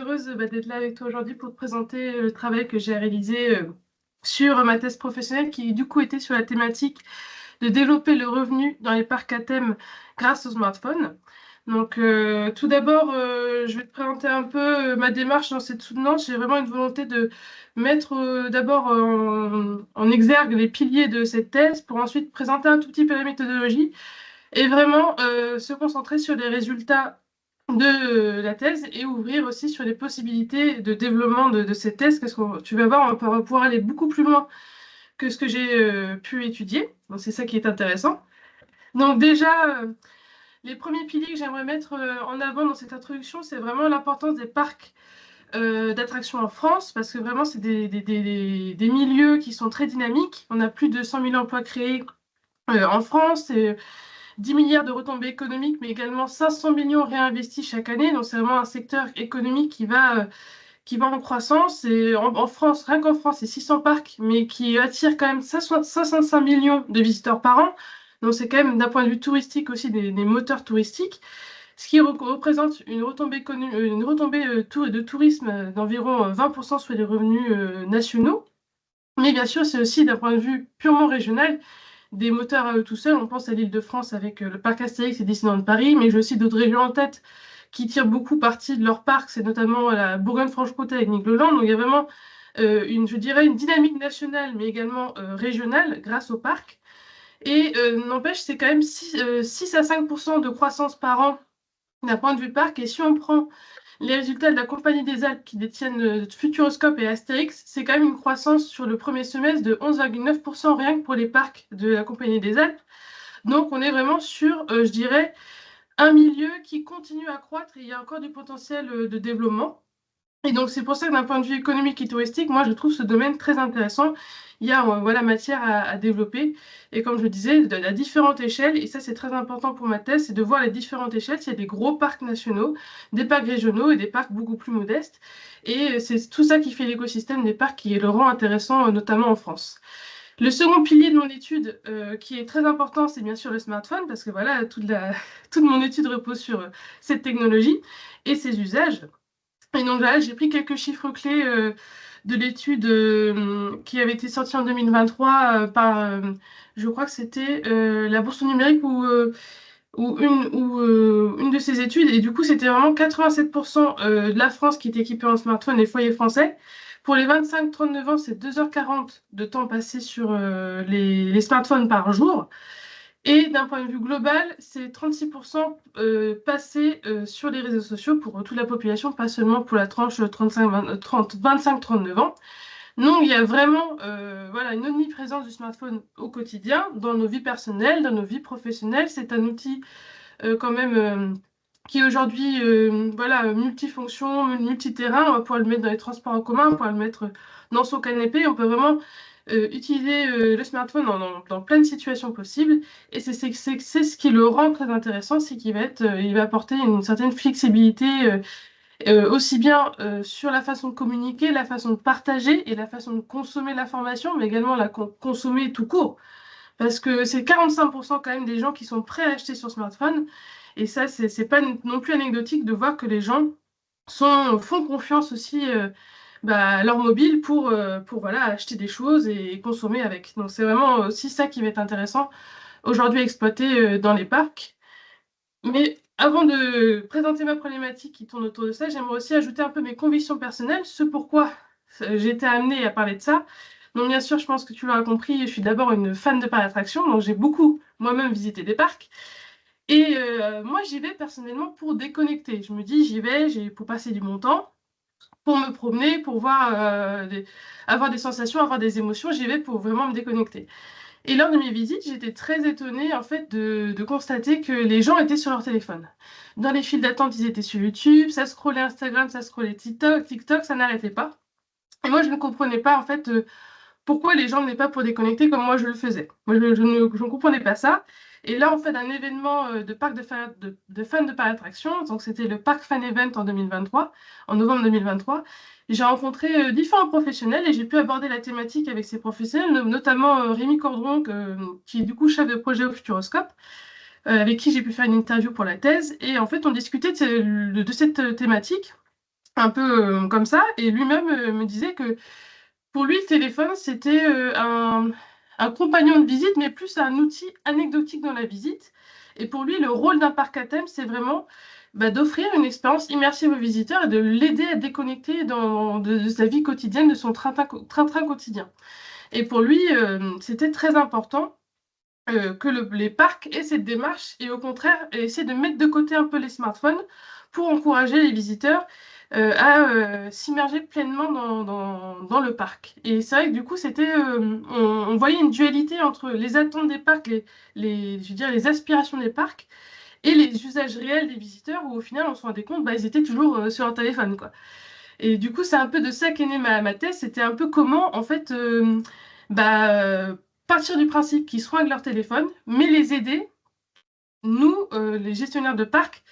heureuse d'être là avec toi aujourd'hui pour te présenter le travail que j'ai réalisé sur ma thèse professionnelle qui du coup était sur la thématique de développer le revenu dans les parcs à thème grâce au smartphone. Donc tout d'abord, je vais te présenter un peu ma démarche dans cette soutenance. J'ai vraiment une volonté de mettre d'abord en exergue les piliers de cette thèse pour ensuite présenter un tout petit peu la méthodologie et vraiment se concentrer sur les résultats de la thèse et ouvrir aussi sur les possibilités de développement de cette thèse, parce que tu vas voir, on va pouvoir aller beaucoup plus loin que ce que j'ai pu étudier. Donc c'est ça qui est intéressant. Donc déjà, les premiers piliers que j'aimerais mettre en avant dans cette introduction, c'est vraiment l'importance des parcs d'attractions en France, parce que vraiment c'est des milieux qui sont très dynamiques. On a plus de 100 000 emplois créés en France, et 10 milliards de retombées économiques, mais également 500 millions réinvestis chaque année. Donc c'est vraiment un secteur économique qui va en croissance. Et en France, rien qu'en France, c'est 600 parcs, mais qui attire quand même 65 millions de visiteurs par an. Donc c'est quand même d'un point de vue touristique aussi des moteurs touristiques, ce qui représente une retombée, de tourisme d'environ 20% sur les revenus nationaux. Mais bien sûr, c'est aussi d'un point de vue purement régional des moteurs à eux tout seuls. On pense à l'Île-de-France avec le parc Astérix et Disneyland de Paris, mais j'ai aussi d'autres régions en tête qui tirent beaucoup parti de leur parc. C'est notamment la Bourgogne-Franche-Comté avec Nick Leland. Donc il y a vraiment je dirais, une dynamique nationale, mais également régionale grâce au parc. Et n'empêche, c'est quand même 6 à 5% de croissance par an d'un point de vue parc. Et si on prend les résultats de la Compagnie des Alpes qui détiennent Futuroscope et Astérix, c'est quand même une croissance sur le premier semestre de 11,9% rien que pour les parcs de la Compagnie des Alpes. Donc on est vraiment sur, je dirais, un milieu qui continue à croître et il y a encore du potentiel de développement. Et donc c'est pour ça que d'un point de vue économique et touristique, moi je trouve ce domaine très intéressant. Il y a voilà, matière à développer. Et comme je le disais, à différentes échelles, et ça c'est très important pour ma thèse, c'est de voir les différentes échelles. S'il y a des gros parcs nationaux, des parcs régionaux et des parcs beaucoup plus modestes. Et c'est tout ça qui fait l'écosystème des parcs qui le rend intéressant, notamment en France. Le second pilier de mon étude, qui est très important, c'est bien sûr le smartphone, parce que voilà, toute mon étude repose sur cette technologie et ses usages. Et donc là, j'ai pris quelques chiffres clés de l'étude qui avait été sortie en 2023 par, je crois que c'était la Bourse numérique ou une de ces études. Et du coup, c'était vraiment 87% de la France qui était équipée en smartphone, les foyers français. Pour les 25-39 ans, c'est 2h40 de temps passé sur les smartphones par jour. Et d'un point de vue global, c'est 36% passé sur les réseaux sociaux pour toute la population, pas seulement pour la tranche 25-39 ans. Donc il y a vraiment voilà, une omniprésence du smartphone au quotidien, dans nos vies personnelles, dans nos vies professionnelles. C'est un outil quand même qui est aujourd'hui voilà, multifonction, multiterrain. On va pouvoir le mettre dans les transports en commun, on va pouvoir le mettre dans son canapé. On peut vraiment utiliser le smartphone dans plein de situations possibles. Et c'est ce qui le rend très intéressant, c'est qu'il va il va apporter une certaine flexibilité aussi bien sur la façon de communiquer, la façon de partager et la façon de consommer l'information, mais également la consommer tout court. Parce que c'est 45% quand même des gens qui sont prêts à acheter sur smartphone. Et ça, c'est pas non plus anecdotique de voir que les gens font confiance aussi à leur mobile pour voilà, acheter des choses et consommer avec. Donc c'est vraiment aussi ça qui va être intéressant aujourd'hui à exploiter dans les parcs. Mais avant de présenter ma problématique qui tourne autour de ça, j'aimerais aussi ajouter un peu mes convictions personnelles, ce pourquoi j'ai été amenée à parler de ça. Donc bien sûr, je pense que tu l'auras compris, je suis d'abord une fan de parcs d'attractions, donc j'ai beaucoup moi-même visité des parcs. Et moi, j'y vais personnellement pour déconnecter. Je me dis, j'y vais pour passer du bon temps, pour me promener, pour voir, avoir des sensations, avoir des émotions. J'y vais pour vraiment me déconnecter. Et lors de mes visites, j'étais très étonnée en fait de constater que les gens étaient sur leur téléphone. Dans les files d'attente, ils étaient sur YouTube, ça scrollait Instagram, ça scrollait TikTok, ça n'arrêtait pas. Et moi, je ne comprenais pas en fait pourquoi les gens venaient pas pour déconnecter comme moi je le faisais. Moi, je ne comprenais pas ça. Et là, en fait, un événement de parc de fans de parc d'attractions, donc c'était le Parc Fan Event en 2023, en novembre 2023. J'ai rencontré différents professionnels et j'ai pu aborder la thématique avec ces professionnels, notamment Rémi Cordron, qui est du coup chef de projet au Futuroscope, avec qui j'ai pu faire une interview pour la thèse. Et en fait, on discutait de cette thématique. un peu comme ça. Et lui-même me disait que pour lui, le téléphone, c'était un compagnon de visite, mais plus un outil anecdotique dans la visite. Et pour lui, le rôle d'un parc à thème, c'est vraiment d'offrir une expérience immersive au visiteur et de l'aider à déconnecter de sa vie quotidienne, de son train-train quotidien. Et pour lui, c'était très important que les parcs aient cette démarche et au contraire essaient de mettre de côté un peu les smartphones pour encourager les visiteurs à s'immerger pleinement dans le parc. Et c'est vrai que du coup, on voyait une dualité entre les attentes des parcs, je veux dire, les aspirations des parcs et les usages réels des visiteurs où au final, on se rendait compte, ils étaient toujours sur leur téléphone, quoi. Et du coup, c'est un peu de ça qu'est née ma thèse. C'était un peu comment, en fait, bah, euh, partir du principe qu'ils soient avec leur téléphone, mais les aider, nous, les gestionnaires de parc,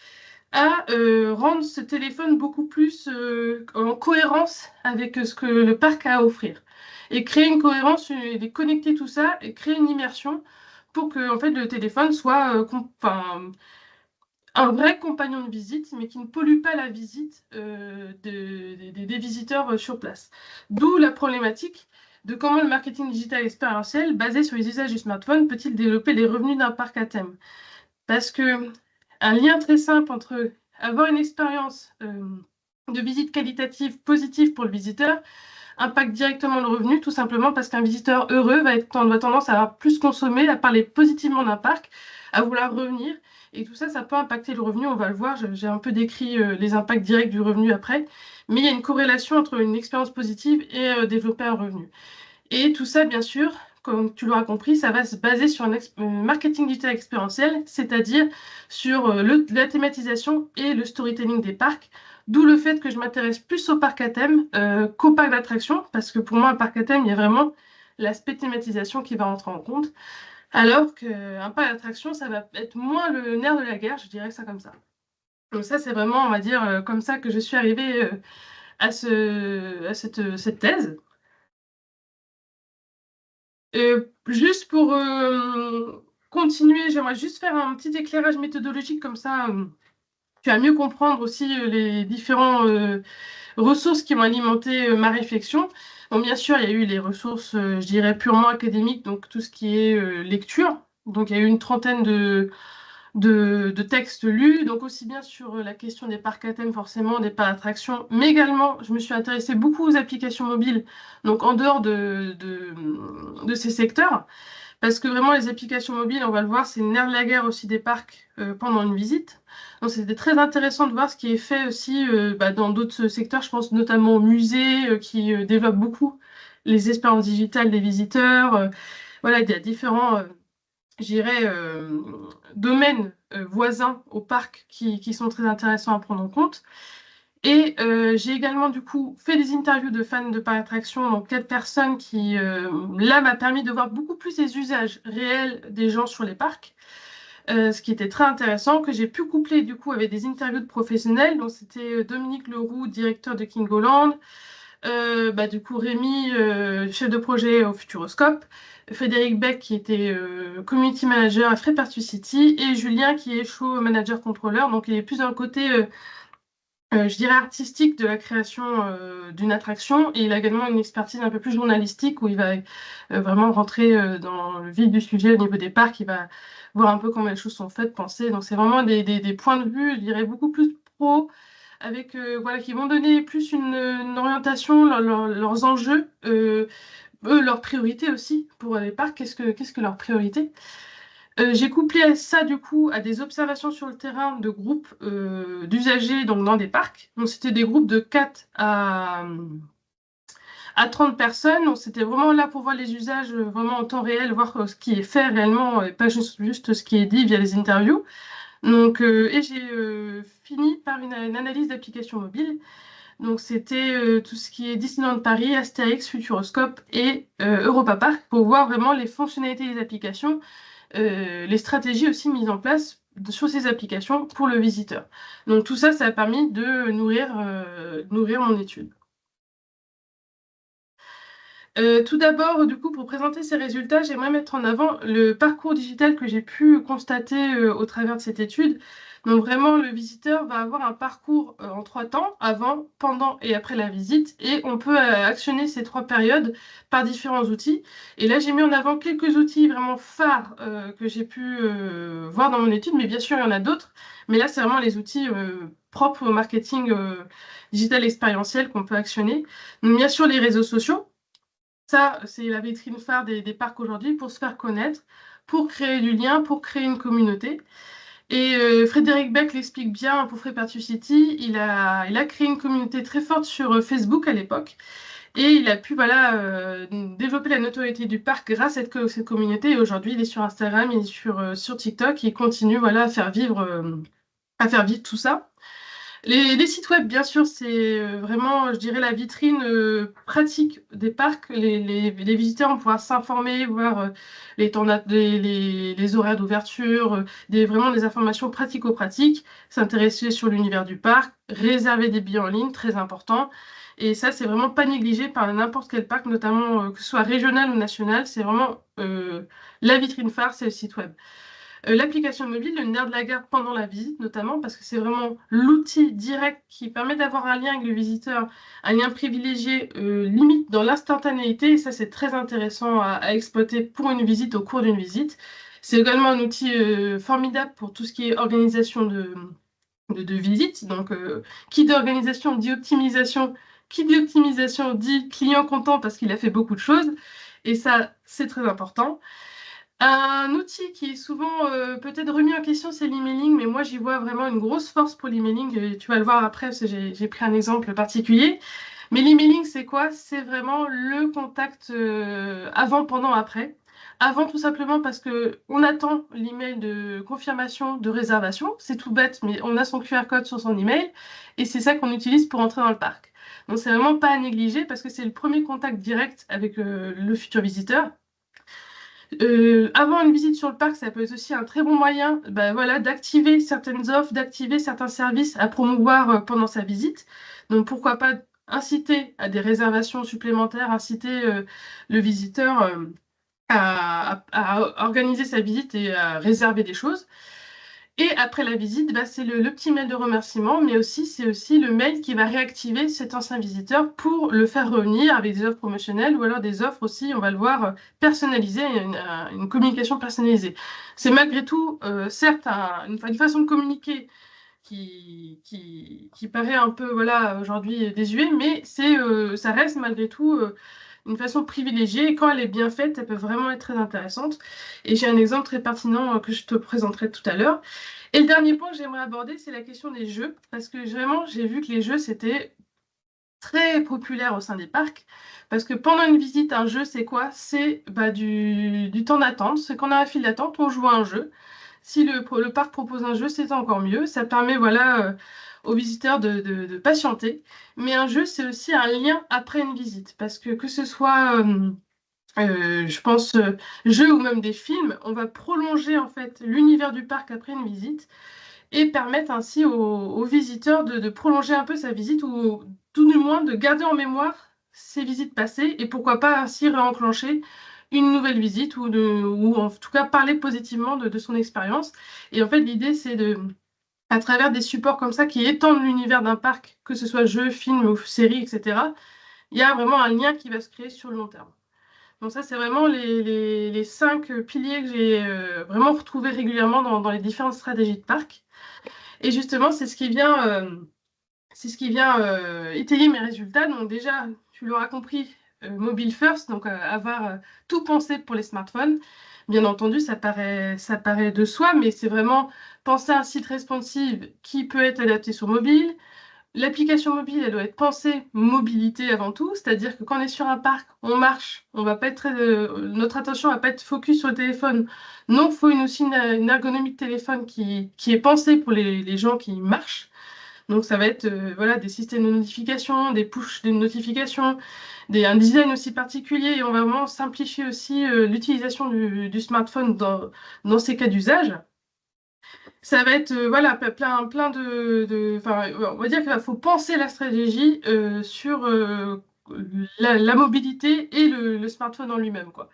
à rendre ce téléphone beaucoup plus en cohérence avec ce que le parc a à offrir. Et créer une cohérence, et connecter tout ça, et créer une immersion pour que, en fait, le téléphone soit un vrai compagnon de visite, mais qui ne pollue pas la visite des visiteurs sur place. D'où la problématique de comment le marketing digital expérientiel, basé sur les usages du smartphone, peut-il développer les revenus d'un parc à thème. Parce que un lien très simple entre avoir une expérience de visite qualitative positive pour le visiteur impacte directement le revenu, tout simplement parce qu'un visiteur heureux va tendance à plus consommer, à parler positivement d'un parc, à vouloir revenir. Et tout ça, ça peut impacter le revenu, on va le voir. J'ai un peu décrit les impacts directs du revenu après. Mais il y a une corrélation entre une expérience positive et développer un revenu. Et tout ça, bien sûr, comme tu l'auras compris, ça va se baser sur un marketing digital expérientiel, c'est-à-dire sur la thématisation et le storytelling des parcs. D'où le fait que je m'intéresse plus au parc à thème qu'au parc d'attractions, parce que pour moi, un parc à thème, il y a vraiment l'aspect thématisation qui va rentrer en compte, alors qu'un parc d'attractions, ça va être moins le nerf de la guerre, je dirais ça comme ça. Donc ça, c'est vraiment, on va dire, comme ça que je suis arrivée à cette thèse. Juste pour continuer, j'aimerais juste faire un petit éclairage méthodologique comme ça. Tu vas mieux comprendre aussi les différentes ressources qui vont alimenter ma réflexion. Bon, bien sûr, il y a eu les ressources, je dirais, purement académiques, donc tout ce qui est lecture. Donc, il y a eu une trentaine de textes lus, donc aussi bien sur la question des parcs à thème, forcément, des parcs d'attractions, mais également, je me suis intéressée beaucoup aux applications mobiles, donc en dehors de ces secteurs. Parce que vraiment, les applications mobiles, on va le voir, c'est le nerf de la guerre aussi des parcs pendant une visite. Donc, c'était très intéressant de voir ce qui est fait aussi dans d'autres secteurs. Je pense notamment aux musées qui développent beaucoup les expériences digitales des visiteurs. Voilà, il y a différents, je dirais, domaines voisins au parc qui sont très intéressants à prendre en compte. Et j'ai également du coup fait des interviews de fans de parcs d'attractions, donc 4 personnes qui là m'a permis de voir beaucoup plus les usages réels des gens sur les parcs, ce qui était très intéressant, que j'ai pu coupler du coup avec des interviews de professionnels. Donc c'était Dominique Leroux, directeur de Kingoland, du coup Rémi, chef de projet au Futuroscope, Frédéric Beck qui était community manager à Frépartus City et Julien qui est show manager contrôleur. Donc il est plus dans le côté je dirais artistique de la création d'une attraction et il a également une expertise un peu plus journalistique où il va vraiment rentrer dans le vif du sujet au niveau des parcs, il va voir un peu comment les choses sont faites, pensées. Donc c'est vraiment des points de vue, je dirais, beaucoup plus pro avec voilà, qui vont donner plus une orientation, leurs enjeux, eux, leurs priorités aussi pour les parcs, qu'est-ce que leurs priorités. J'ai couplé à ça du coup à des observations sur le terrain de groupes d'usagers donc dans des parcs. Donc c'était des groupes de 4 à 30 personnes. Donc c'était vraiment là pour voir les usages vraiment en temps réel, voir ce qui est fait réellement et pas juste ce qui est dit via les interviews. Donc et j'ai fini par une analyse d'applications mobiles. Donc c'était tout ce qui est Disneyland Paris, Astérix, Futuroscope et Europa Park pour voir vraiment les fonctionnalités des applications, les stratégies aussi mises en place sur ces applications pour le visiteur. Donc tout ça, ça a permis de nourrir mon étude. Tout d'abord, du coup, pour présenter ces résultats, j'aimerais mettre en avant le parcours digital que j'ai pu constater au travers de cette étude. Donc vraiment, le visiteur va avoir un parcours en 3 temps, avant, pendant et après la visite, et on peut actionner ces 3 périodes par différents outils. Et là, j'ai mis en avant quelques outils vraiment phares que j'ai pu voir dans mon étude, mais bien sûr, il y en a d'autres. Mais là, c'est vraiment les outils propres au marketing digital expérientiel qu'on peut actionner. Donc, bien sûr, les réseaux sociaux. Ça, c'est la vitrine phare des parcs aujourd'hui pour se faire connaître, pour créer du lien, pour créer une communauté. Et Frédéric Beck l'explique bien pour Free City. Il a créé une communauté très forte sur Facebook à l'époque. Et il a pu voilà, développer la notoriété du parc grâce à cette communauté. Et aujourd'hui, il est sur Instagram, il est sur TikTok. Et il continue voilà, à faire vivre tout ça. Les sites web, bien sûr, c'est vraiment, je dirais, la vitrine pratique des parcs. Les visiteurs vont pouvoir s'informer, voir les, temps les horaires d'ouverture, vraiment des informations pratico-pratiques, s'intéresser sur l'univers du parc, réserver des billets en ligne, très important. Et ça, c'est vraiment pas négligé par n'importe quel parc, notamment que ce soit régional ou national. C'est vraiment la vitrine phare, c'est le site web. L'application mobile, le nerf de la guerre pendant la visite notamment, parce que c'est vraiment l'outil direct qui permet d'avoir un lien avec le visiteur, un lien privilégié, limite dans l'instantanéité, et ça c'est très intéressant à exploiter pour une visite, au cours d'une visite. C'est également un outil formidable pour tout ce qui est organisation de visite. Donc, qui dit organisation dit optimisation, qui dit optimisation dit client content parce qu'il a fait beaucoup de choses, et ça c'est très important. Un outil qui est souvent peut-être remis en question, c'est l'emailing, mais moi j'y vois vraiment une grosse force pour l'emailing. Tu vas le voir après, parce que j'ai pris un exemple particulier. Mais l'emailing, c'est quoi? C'est vraiment le contact avant, pendant, après. Avant, tout simplement parce que on attend l'email de confirmation de réservation. C'est tout bête, mais on a son QR code sur son email et c'est ça qu'on utilise pour entrer dans le parc. Donc c'est vraiment pas à négliger parce que c'est le premier contact direct avec le futur visiteur. Avant une visite sur le parc, ça peut être aussi un très bon moyen, bah, voilà, d'activer certaines offres, d'activer certains services à promouvoir pendant sa visite. Donc pourquoi pas inciter à des réservations supplémentaires, inciter le visiteur à organiser sa visite et à réserver des choses. Et après la visite, bah, c'est le petit mail de remerciement, mais aussi c'est aussi le mail qui va réactiver cet ancien visiteur pour le faire revenir avec des offres promotionnelles ou alors des offres aussi, on va le voir, personnalisées, une communication personnalisée. C'est malgré tout, certes, une façon de communiquer qui paraît un peu, voilà, aujourd'hui désuet, mais ça reste malgré tout une façon privilégiée. Et quand elle est bien faite, elle peut vraiment être très intéressante. Et j'ai un exemple très pertinent que je te présenterai tout à l'heure. Et le dernier point que j'aimerais aborder, c'est la question des jeux, parce que vraiment, j'ai vu que les jeux, c'était très populaire au sein des parcs, parce que pendant une visite, un jeu, c'est quoi? C'est bah, du temps d'attente. C'est qu'on a un file d'attente, on joue à un jeu. Si le parc propose un jeu, c'est encore mieux. Ça permet voilà, aux visiteurs de patienter. Mais un jeu, c'est aussi un lien après une visite, parce que ce soit je pense, jeux ou même des films, on va prolonger en fait l'univers du parc après une visite et permettre ainsi aux visiteurs de prolonger un peu sa visite ou tout du moins de garder en mémoire ses visites passées et pourquoi pas ainsi réenclencher une nouvelle visite ou en tout cas parler positivement de son expérience. Et en fait, l'idée, c'est à travers des supports comme ça qui étendent l'univers d'un parc, que ce soit jeux, films ou séries, etc., il y a vraiment un lien qui va se créer sur le long terme. Donc ça, c'est vraiment les 5 piliers que j'ai vraiment retrouvés régulièrement dans les différentes stratégies de parc. Et justement, c'est ce qui vient étayer mes résultats. Donc déjà, tu l'auras compris, mobile first, donc avoir tout pensé pour les smartphones. Bien entendu, ça paraît de soi, mais c'est vraiment penser à un site responsive qui peut être adapté sur mobile. L'application mobile, elle doit être pensée mobilité avant tout, c'est-à-dire que quand on est sur un parc, on marche, on va pas être notre attention va pas être focus sur le téléphone. Non, il faut aussi une ergonomie de téléphone qui est pensée pour les gens qui marchent. Donc ça va être voilà, des systèmes de notification, des push de notifications, un design aussi particulier, et on va vraiment simplifier aussi l'utilisation du smartphone dans ces cas d'usage. Ça va être voilà, plein enfin, on va dire qu'il faut penser la stratégie sur la mobilité et le smartphone en lui-même, quoi.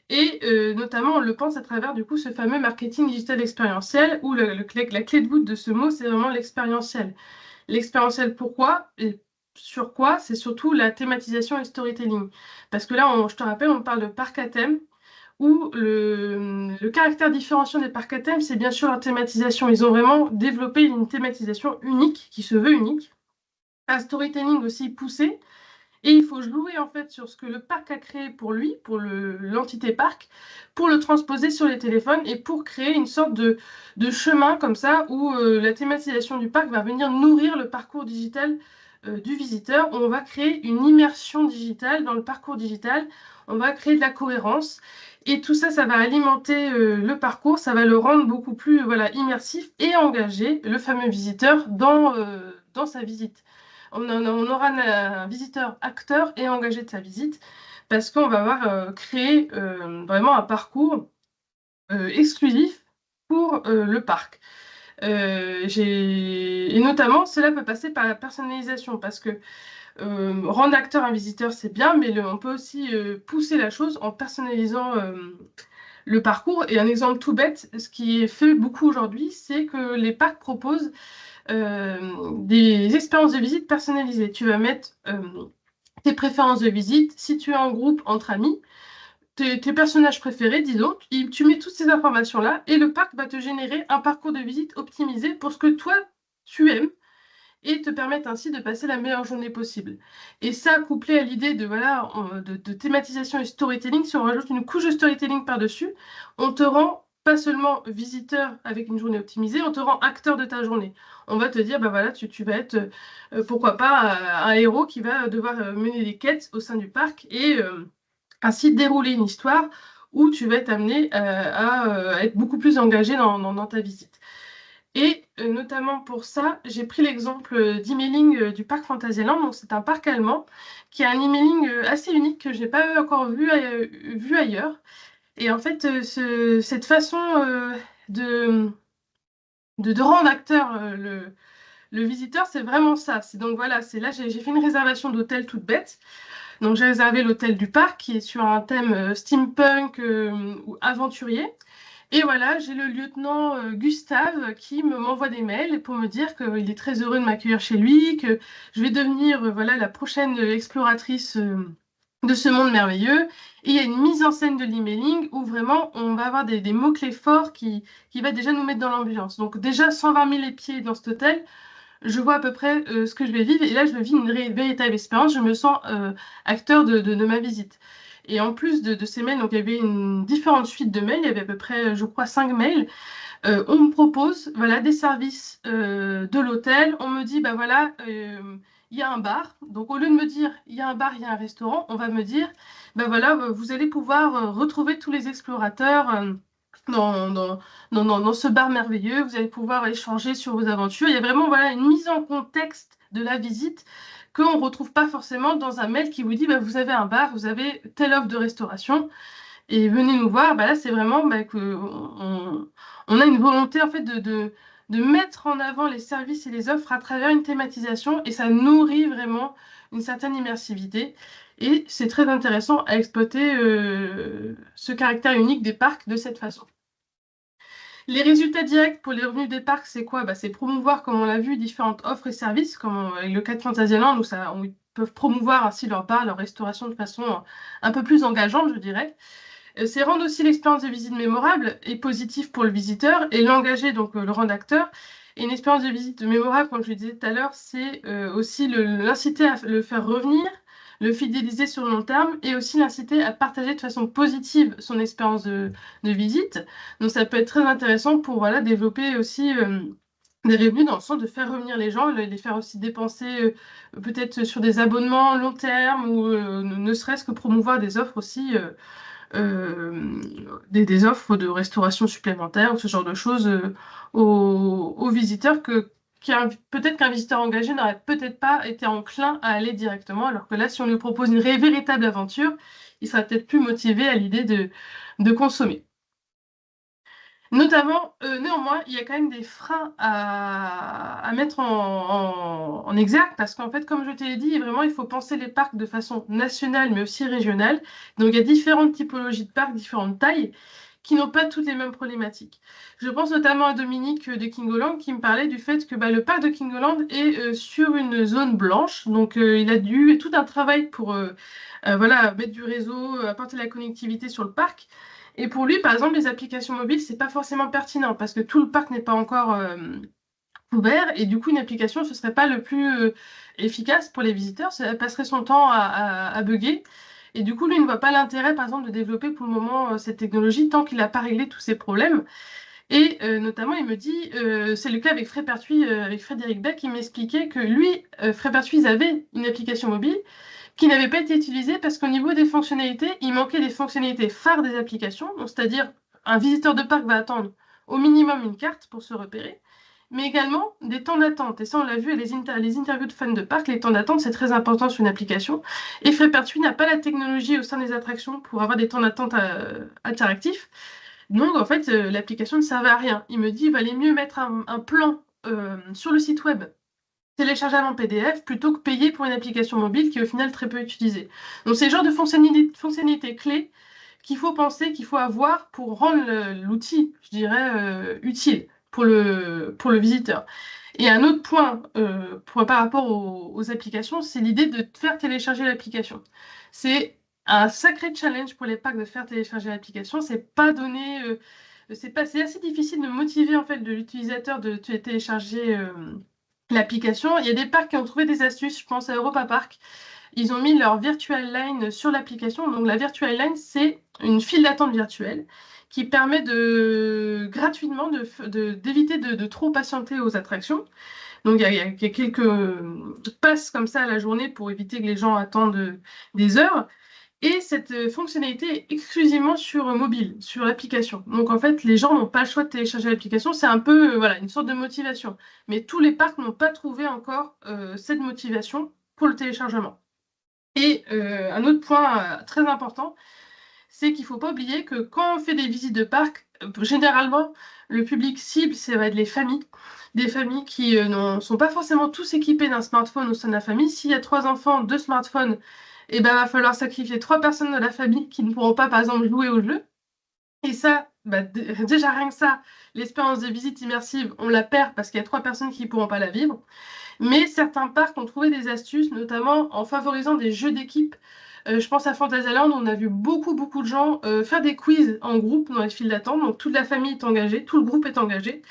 Et notamment, on le pense à travers du coup ce fameux marketing digital expérientiel, où la clé de voûte de ce mot, c'est vraiment l'expérientiel. L'expérientiel, pourquoi et sur quoi? C'est surtout la thématisation et le storytelling. Parce que là, je te rappelle, on parle de parc à thème, où le caractère différenciant des parcs à thème, c'est bien sûr leur thématisation. Ils ont vraiment développé une thématisation unique, qui se veut unique, un storytelling aussi poussé, et il faut jouer en fait sur ce que le parc a créé pour lui, pour l'entité parc, pour le transposer sur les téléphones et pour créer une sorte de chemin comme ça où la thématisation du parc va venir nourrir le parcours digital du visiteur, où on va créer une immersion digitale dans le parcours digital, on va créer de la cohérence. Et tout ça, ça va alimenter le parcours, ça va le rendre beaucoup plus voilà, immersif et engager le fameux visiteur dans sa visite. On aura un visiteur acteur et engagé de sa visite parce qu'on va avoir créé vraiment un parcours exclusif pour le parc. Et notamment, cela peut passer par la personnalisation parce que rendre acteur un visiteur, c'est bien, mais on peut aussi pousser la chose en personnalisant le parcours. Et un exemple tout bête, ce qui est fait beaucoup aujourd'hui, c'est que les parcs proposent des expériences de visite personnalisées. Tu vas mettre tes préférences de visite, si tu es en groupe entre amis, tes personnages préférés, disons, tu mets toutes ces informations-là et le parc va te générer un parcours de visite optimisé pour ce que toi, tu aimes et te permettre ainsi de passer la meilleure journée possible. Et ça, couplé à l'idée de, voilà, de thématisation et storytelling, si on rajoute une couche de storytelling par-dessus, on te rend pas seulement visiteur avec une journée optimisée, on te rend acteur de ta journée. On va te dire, bah voilà, tu vas être, pourquoi pas, un héros qui va devoir mener des quêtes au sein du parc et ainsi dérouler une histoire où tu vas être amené à être beaucoup plus engagé dans ta visite. Et notamment pour ça, j'ai pris l'exemple d'emailing du parc Phantasialand. Donc c'est un parc allemand qui a un emailing assez unique que je n'ai pas encore vu ailleurs. Et en fait, cette façon de, de rendre acteur le visiteur, c'est vraiment ça. C'est donc voilà, c'est là j'ai fait une réservation d'hôtel toute bête. Donc j'ai réservé l'hôtel du parc qui est sur un thème steampunk ou aventurier. Et voilà, j'ai le lieutenant Gustave qui m'envoie des mails pour me dire qu'il est très heureux de m'accueillir chez lui, que je vais devenir voilà, la prochaine exploratrice de ce monde merveilleux. Et il y a une mise en scène de l'emailing où vraiment on va avoir des mots-clés forts qui va déjà nous mettre dans l'ambiance. Donc déjà 120 000 pieds dans cet hôtel, je vois à peu près ce que je vais vivre. Et là, je vis une véritable expérience. Je me sens acteur de ma visite. Et en plus de ces mails, donc il y avait une différente suite de mails. Il y avait à peu près, je crois, 5 mails. On me propose voilà, des services de l'hôtel. On me dit, bah voilà, il y a un bar. Donc au lieu de me dire, il y a un bar, il y a un restaurant, on va me dire, bah voilà, vous allez pouvoir retrouver tous les explorateurs. Dans, dans, dans ce bar merveilleux, vous allez pouvoir échanger sur vos aventures. Il y a vraiment voilà, une mise en contexte de la visite qu'on ne retrouve pas forcément dans un mail qui vous dit bah, vous avez un bar, vous avez telle offre de restauration et venez nous voir. Bah, là, c'est vraiment bah, que on a une volonté en fait de mettre en avant les services et les offres à travers une thématisation et ça nourrit vraiment une certaine immersivité. Et c'est très intéressant à exploiter ce caractère unique des parcs de cette façon. Les résultats directs pour les revenus des parcs, c'est quoi? Bah, c'est promouvoir, comme on l'a vu, différentes offres et services, comme avec le cas de Fantasyland, où ils peuvent promouvoir ainsi leur bar, leur restauration de façon un peu plus engageante, je dirais. C'est rendre aussi l'expérience de visite mémorable et positive pour le visiteur et l'engager, donc le rendre acteur. Et une expérience de visite mémorable, comme je le disais tout à l'heure, c'est aussi l'inciter à le faire revenir, le fidéliser sur le long terme et aussi l'inciter à partager de façon positive son expérience de visite. Donc ça peut être très intéressant pour voilà, développer aussi des revenus dans le sens de faire revenir les gens, les faire aussi dépenser peut-être sur des abonnements long terme ou ne serait-ce que promouvoir des offres aussi des offres de restauration supplémentaire ou ce genre de choses aux visiteurs peut-être qu'un visiteur engagé n'aurait peut-être pas été enclin à aller directement, alors que là, si on lui propose une véritable aventure, il sera peut-être plus motivé à l'idée de consommer. Notamment, néanmoins, il y a quand même des freins à mettre en exergue parce qu'en fait, comme je te l'ai dit, vraiment, il faut penser les parcs de façon nationale mais aussi régionale. Donc, il y a différentes typologies de parcs, différentes tailles qui n'ont pas toutes les mêmes problématiques. Je pense notamment à Dominique de Kingoland qui me parlait du fait que bah, le parc de Kingoland est sur une zone blanche. Donc, il a dû tout un travail pour voilà, mettre du réseau, apporter la connectivité sur le parc. Et pour lui, par exemple, les applications mobiles, c'est pas forcément pertinent parce que tout le parc n'est pas encore ouvert et du coup, une application, ce serait pas le plus efficace pour les visiteurs. Ça passerait son temps à bugger. Et du coup, lui, il ne voit pas l'intérêt, par exemple, de développer pour le moment cette technologie tant qu'il n'a pas réglé tous ses problèmes. Et notamment, il me dit, c'est le cas avec Frépertuis, avec Frédéric Beck, il m'expliquait que lui, Frépertuis avait une application mobile qui n'avait pas été utilisée parce qu'au niveau des fonctionnalités, il manquait des fonctionnalités phares des applications, donc c'est-à-dire un visiteur de parc va attendre au minimum une carte pour se repérer, mais également des temps d'attente. Et ça, on l'a vu à les interviews de fans de parc, les temps d'attente, c'est très important sur une application. Et Frépertuis n'a pas la technologie au sein des attractions pour avoir des temps d'attente interactifs. Donc, en fait, l'application ne servait à rien. Il me dit, il valait mieux mettre un plan sur le site web téléchargeable en PDF plutôt que payer pour une application mobile qui est au final très peu utilisée. Donc, c'est le genre de fonctionnalité clé qu'il faut penser, qu'il faut avoir pour rendre l'outil, je dirais, utile pour le visiteur. Et un autre point par rapport aux applications, c'est l'idée de faire télécharger l'application. C'est un sacré challenge pour les packs de faire télécharger l'application. C'est pas donné, c'est assez difficile de motiver en fait de l'utilisateur de télécharger l'application. Il y a des parcs qui ont trouvé des astuces. Je pense à Europa Park. Ils ont mis leur virtual line sur l'application. Donc la virtual line, c'est une file d'attente virtuelle qui permet de gratuitement d'éviter de trop patienter aux attractions. Donc il y a quelques passes comme ça à la journée pour éviter que les gens attendent des heures. Et cette fonctionnalité est exclusivement sur mobile, sur l'application. Donc en fait, les gens n'ont pas le choix de télécharger l'application. C'est un peu voilà, une sorte de motivation. Mais tous les parcs n'ont pas trouvé encore cette motivation pour le téléchargement. Et un autre point très important, c'est qu'il ne faut pas oublier que quand on fait des visites de parc, généralement, le public cible, ça va être les familles. Des familles qui ne sont pas forcément tous équipés d'un smartphone au sein de la famille. S'il y a 3 enfants, 2 smartphones, eh ben, va falloir sacrifier 3 personnes de la famille qui ne pourront pas, par exemple, jouer au jeu. Et ça, bah, déjà rien que ça, l'expérience de visite immersive, on la perd parce qu'il y a 3 personnes qui ne pourront pas la vivre. Mais certains parcs ont trouvé des astuces, notamment en favorisant des jeux d'équipe. Je pense à Fantasyland où on a vu beaucoup de gens faire des quiz en groupe dans les files d'attente. Donc toute la famille est engagée, tout le groupe est engagé.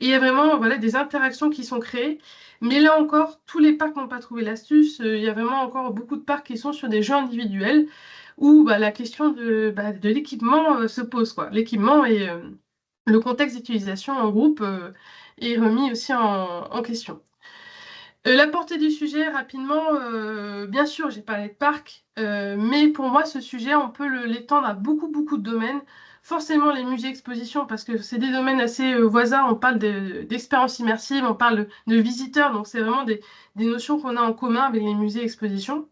Et il y a vraiment voilà, des interactions qui sont créées. Mais là encore, tous les parcs n'ont pas trouvé l'astuce. Il y a vraiment encore beaucoup de parcs qui sont sur des jeux individuels où bah, la question de l'équipement se pose, quoi. L'équipement et le contexte d'utilisation en groupe est remis aussi en question. La portée du sujet, rapidement, bien sûr, j'ai parlé de parc, mais pour moi, ce sujet, on peut l'étendre à beaucoup de domaines. Forcément, les musées-expositions, parce que c'est des domaines assez voisins. On parle d'expériences immersives, on parle de visiteurs, donc c'est vraiment des notions qu'on a en commun avec les musées-expositions,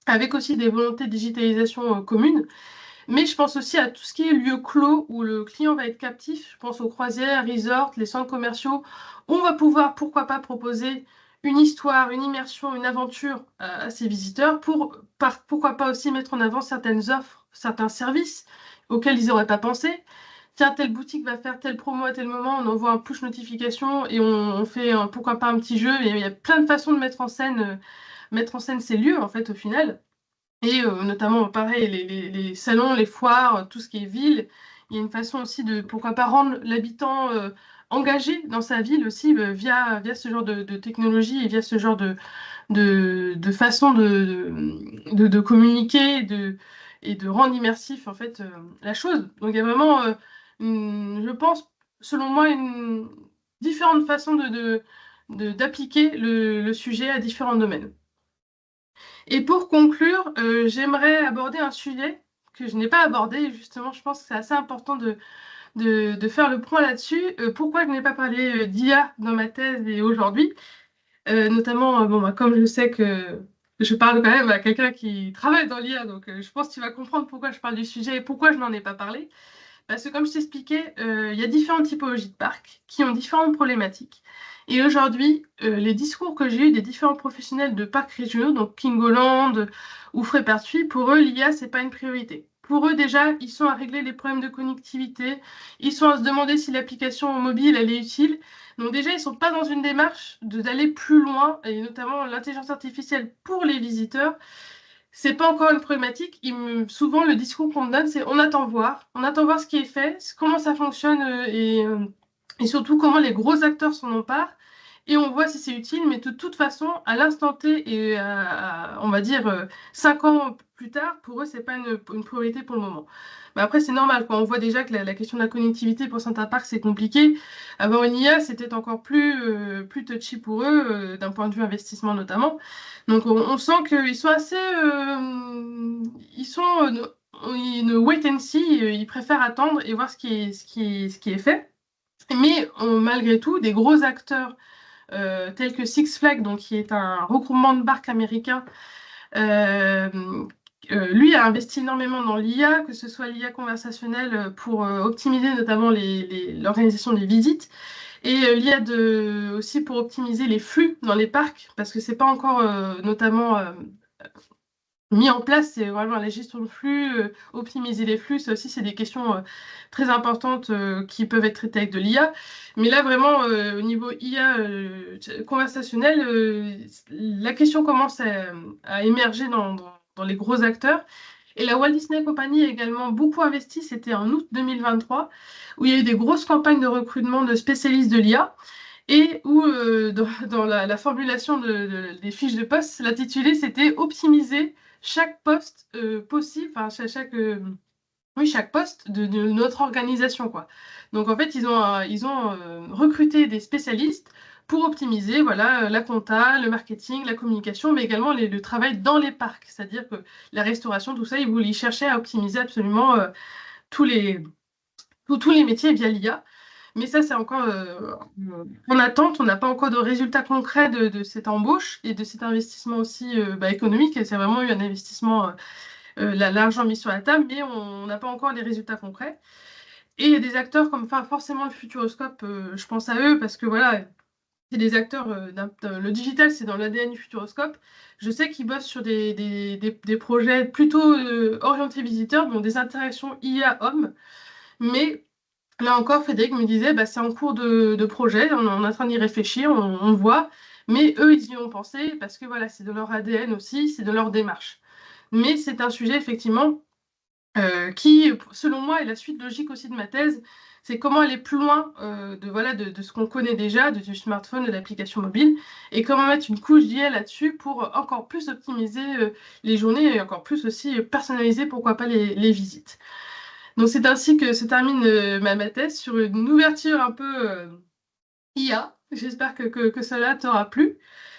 avec aussi des volontés de digitalisation communes. Mais je pense aussi à tout ce qui est lieu clos, où le client va être captif. Je pense aux croisières, resorts, les centres commerciaux, où on va pouvoir, pourquoi pas, proposer une histoire, une immersion, une aventure à ses visiteurs pourquoi pas aussi mettre en avant certaines offres, certains services auxquels ils n'auraient pas pensé. Tiens, telle boutique va faire telle promo à tel moment, on envoie un push notification et on fait pourquoi pas un petit jeu. Il y a plein de façons de mettre en scène ces lieux en fait au final. Et notamment, pareil, les salons, les foires, tout ce qui est ville, il y a une façon aussi de, pourquoi pas, rendre l'habitant engagé dans sa ville aussi via ce genre de technologie et via ce genre de façon de communiquer et de rendre immersif en fait la chose. Donc il y a vraiment, je pense, selon moi, différentes façons d'appliquer le sujet à différents domaines. Et pour conclure, j'aimerais aborder un sujet que je n'ai pas abordé. Justement, je pense que c'est assez important de faire le point là-dessus. Pourquoi je n'ai pas parlé d'IA dans ma thèse et aujourd'hui? Notamment, bon, bah, comme je sais que je parle quand même à quelqu'un qui travaille dans l'IA, donc je pense que tu vas comprendre pourquoi je parle du sujet et pourquoi je n'en ai pas parlé. Parce que comme je t'expliquais, il y a différentes typologies de parcs qui ont différentes problématiques. Et aujourd'hui, les discours que j'ai eus des différents professionnels de parcs régionaux, donc Kingoland ou Frépertuis, pour eux, l'IA, c'est pas une priorité. Pour eux, déjà, ils sont à régler les problèmes de connectivité, ils sont à se demander si l'application mobile, elle est utile. Donc déjà, ils sont pas dans une démarche d'aller plus loin, et notamment l'intelligence artificielle pour les visiteurs. C'est pas encore une problématique. Souvent, le discours qu'on me donne, c'est on attend voir ce qui est fait, comment ça fonctionne et surtout comment les gros acteurs s'en emparent. Et on voit si c'est utile, mais de toute façon, à l'instant T et on va dire 5 ans plus tard, pour eux, c'est pas une priorité pour le moment. Mais après, c'est normal, quand on voit déjà que la question de la connectivité pour certains parcs, c'est compliqué. Avoir une IA, c'était encore plus touchy pour eux, d'un point de vue investissement notamment. Donc on sent qu'ils sont assez, ils sont une wait and see, ils préfèrent attendre et voir ce qui est fait. Mais malgré tout, des gros acteurs tels que Six Flags, donc qui est un regroupement de parcs américains, euh, lui a investi énormément dans l'IA, que ce soit l'IA conversationnelle pour optimiser notamment l'organisation des visites, et l'IA aussi pour optimiser les flux dans les parcs, parce que c'est pas encore notamment mis en place, c'est vraiment la gestion de flux, optimiser les flux, ça aussi c'est des questions très importantes qui peuvent être traitées avec de l'IA. Mais là vraiment au niveau IA conversationnel, la question commence à émerger dans les gros acteurs. Et la Walt Disney Company a également beaucoup investi, c'était en août 2023, où il y a eu des grosses campagnes de recrutement de spécialistes de l'IA et où dans la formulation des fiches de poste, l'intitulé c'était optimiser chaque poste possible, enfin oui, chaque poste de notre organisation, quoi. Donc en fait, ils ont recruté des spécialistes pour optimiser voilà, la compta, le marketing, la communication, mais également le travail dans les parcs. C'est-à-dire que la restauration, tout ça, ils cherchaient à optimiser absolument tous les, tous les métiers via l'IA. Mais ça, c'est encore en attente. On n'a pas encore de résultats concrets de cette embauche et de cet investissement aussi économique. Et c'est vraiment eu un investissement, l'argent mis sur la table, mais on n'a pas encore les résultats concrets. Et il y a des acteurs comme enfin, forcément le Futuroscope, je pense à eux parce que voilà, c'est des acteurs, le digital, c'est dans l'ADN du Futuroscope. Je sais qu'ils bossent sur des projets plutôt orientés visiteurs, donc des interactions IA-homme, mais là encore, Frédéric me disait, bah, c'est en cours de projet, on est en train d'y réfléchir, on voit, mais eux, ils y ont pensé parce que voilà, c'est de leur ADN aussi, c'est de leur démarche. Mais c'est un sujet, effectivement, qui, selon moi, est la suite logique aussi de ma thèse, c'est comment aller plus loin de ce qu'on connaît déjà, du smartphone, de l'application mobile, et comment mettre une couche d'IA là-dessus pour encore plus optimiser les journées et encore plus aussi personnaliser, pourquoi pas, les visites. Donc c'est ainsi que se termine ma thèse sur une ouverture un peu IA. J'espère que cela t'aura plu.